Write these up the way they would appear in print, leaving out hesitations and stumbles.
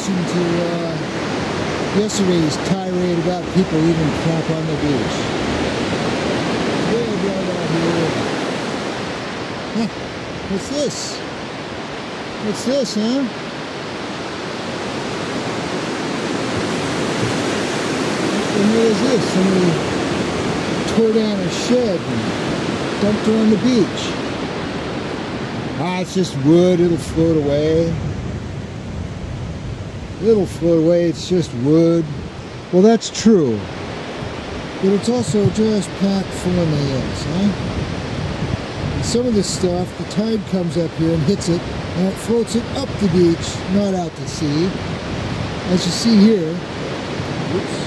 listen to yesterday's tirade about people leaving crap on the beach. Way I drive out here. Huh, what's this? What's this, huh? And what is this? Somebody tore down a shed and dumped her on the beach. Ah, it's just wood, it'll float away. It'll float away, it's just wood. Well, that's true. But it's also just packed full of nails, huh? And some of this stuff, the tide comes up here and hits it, and it floats it up the beach, not out to sea. As you see here, whoops,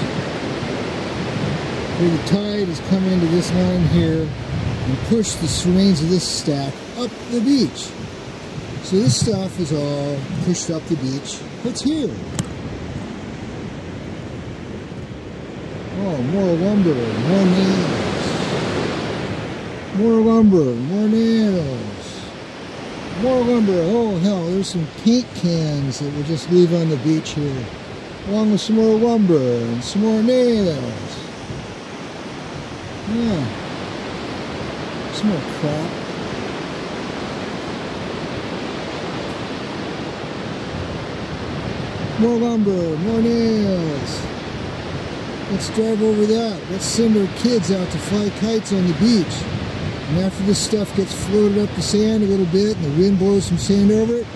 where the tide has come into this line here and pushed the remains of this stack up the beach. So this stuff is all pushed up the beach. What's here? Oh, more lumber, more nails. More lumber, more nails. More lumber. Oh hell, there's some paint cans that we'll just leave on the beach here. Along with some more lumber and some more nails. Yeah. Some more crap. More lumber, more nails. Let's drive over that. Let's send our kids out to fly kites on the beach. And after this stuff gets floated up the sand a little bit and the wind blows some sand over it,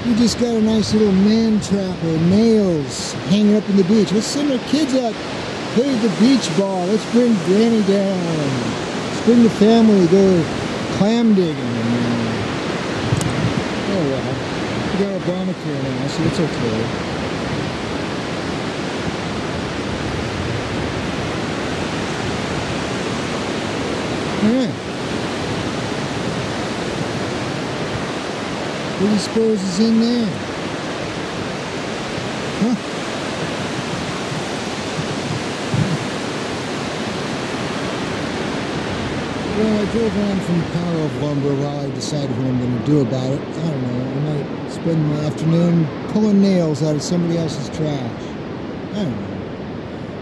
we just got a nice little man trap of nails hanging up in the beach. Let's send our kids out, play the beach ball. Let's bring Granny down. Let's bring the family, go clam digging. Oh well, we got Obamacare now, so it's okay. Alright. What do you suppose is in there? Huh? Well, I drove on from the pile of lumber while I decided what I'm going to do about it. I don't know. I might spend my afternoon pulling nails out of somebody else's trash. I don't know.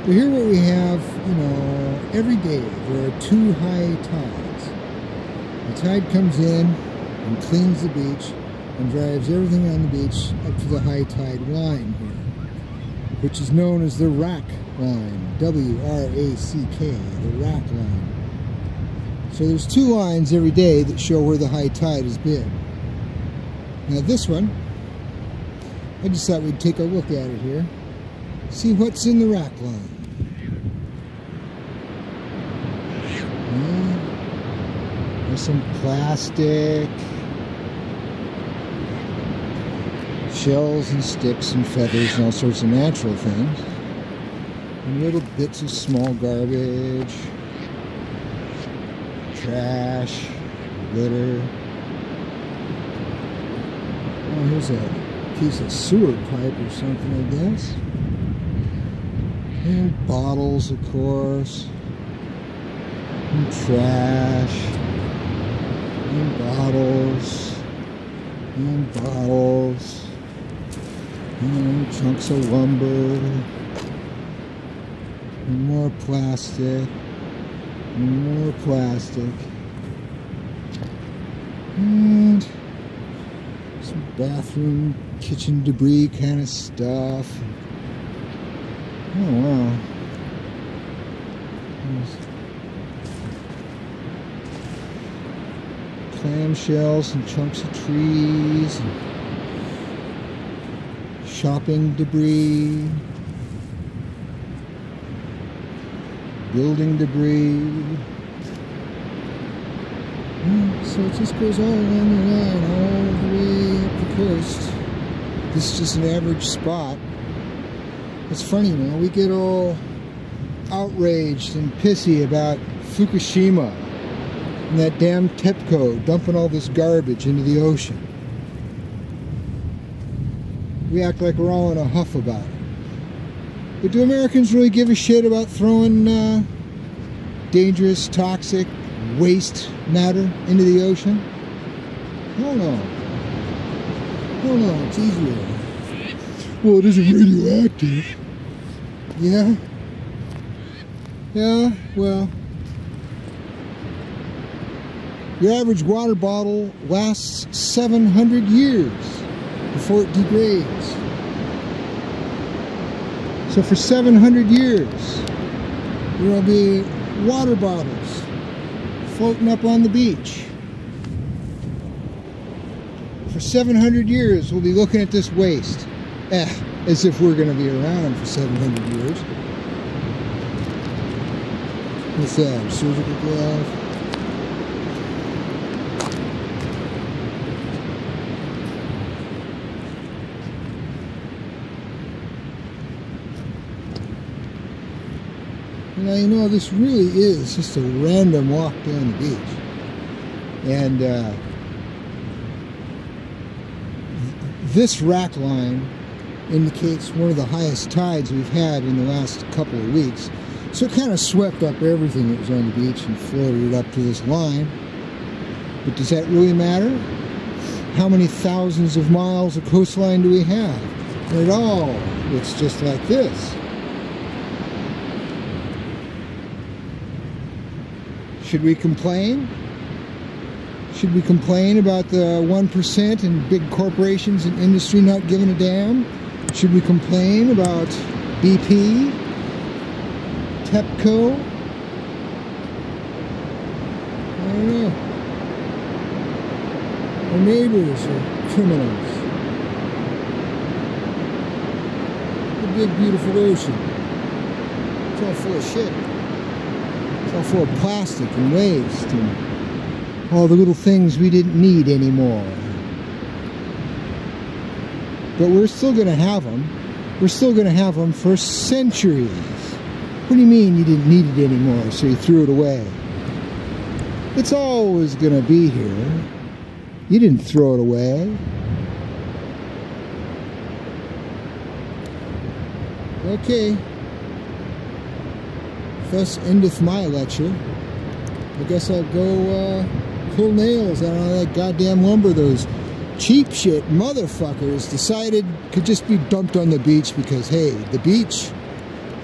But here what we have, you know, every day there are two high tides. The tide comes in and cleans the beach and drives everything on the beach up to the high tide line here, which is known as the rack line, W-R-A-C-K, the rack line. So there's two lines every day that show where the high tide has been. Now this one, I just thought we'd take a look at it here. See what's in the rack line. Yeah. There's some plastic, shells and sticks and feathers and all sorts of natural things. And little bits of small garbage, trash, litter. Oh, here's a piece of sewer pipe or something, I guess. And bottles, of course, and trash, and bottles, and chunks of lumber, and more plastic, and more plastic, and some bathroom, kitchen debris kind of stuff. Oh wow. Clamshells and chunks of trees, and shopping debris, building debris. So it just goes all along the line, all the way up the coast. This is just an average spot. It's funny, you know, we get all outraged and pissy about Fukushima and that damn TEPCO dumping all this garbage into the ocean. We act like we're all in a huff about it. But do Americans really give a shit about throwing dangerous, toxic waste matter into the ocean? Hell no. Hell no, it's easier. Well, it isn't radioactive. Yeah. Yeah, well. Your average water bottle lasts 700 years before it degrades. So for 700 years, there will be water bottles floating up on the beach. For 700 years, we'll be looking at this waste. As if we're going to be around for 700 years. What's that? A surgical glove? Now, you know, this really is just a random walk down the beach. And this rack line indicates one of the highest tides we've had in the last couple of weeks. So it kind of swept up everything that was on the beach and floated it up to this line. But does that really matter? How many thousands of miles of coastline do we have? Not at all. It's just like this. Should we complain? Should we complain about the 1% and big corporations and industry not giving a damn? Should we complain about BP, TEPCO? I don't know. Our neighbors are criminals. The big beautiful ocean. It's all full of shit. It's all full of plastic and waste and all the little things we didn't need anymore. But we're still going to have them. We're still going to have them for centuries. What do you mean you didn't need it anymore, so you threw it away? It's always going to be here. You didn't throw it away. Okay. Thus endeth my lecture. I guess I'll go pull nails out of that goddamn lumber those cheap shit motherfuckers decided could just be dumped on the beach because, hey, the beach,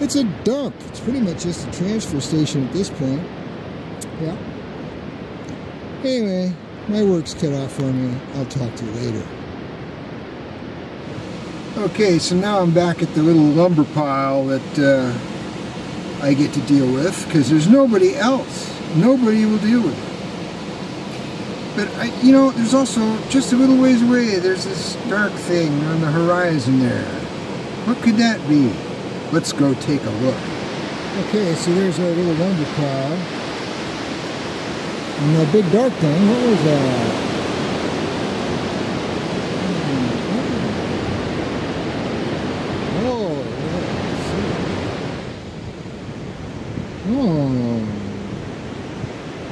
it's a dump. It's pretty much just a transfer station at this point. Yeah. Anyway, my work's cut off for me. I'll talk to you later. Okay, so now I'm back at the little lumber pile that I get to deal with because there's nobody else. Nobody will deal with it. But, you know, there's also, just a little ways away, there's this dark thing on the horizon there. What could that be? Let's go take a look. Okay, so there's our little lumber pile. And that big dark thing, what was that?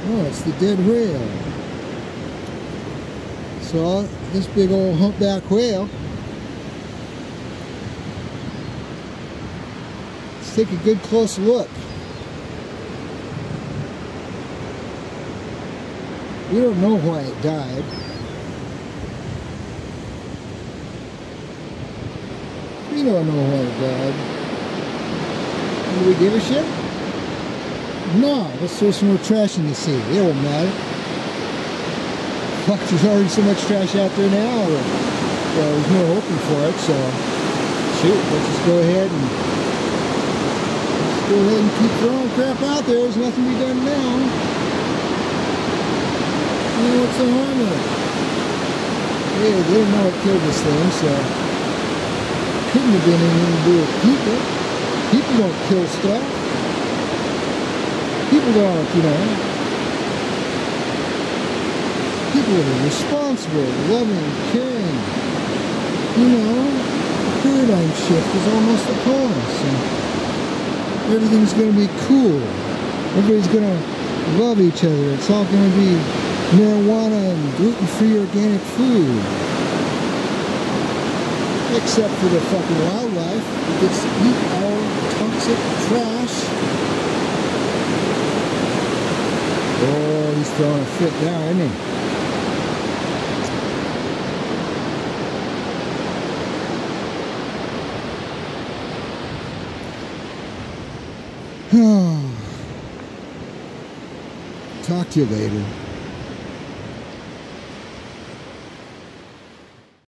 Oh, it's the dead whale. So this big old humpback whale. Let's take a good close look. We don't know why it died. We don't know why it died. Do we give a shit? No, let's throw some more trash in the sea. It won't matter. Fuck, there's already so much trash out there now. Well, there's no hoping for it, so shoot, let's just go ahead and keep throwing crap out there. There's nothing to be done now. You know, what's the harm in it? Hey, they didn't know what killed this thing, so it couldn't have been anything to do with people. People don't kill stuff. People don't, you know. People that are responsible, loving, caring. You know, the paradigm shift is almost upon us. And everything's going to be cool. Everybody's going to love each other. It's all going to be marijuana and gluten-free organic food. Except for the fucking wildlife that gets to eat our toxic trash. Oh, he's throwing a fit now, isn't he? Talk to you later.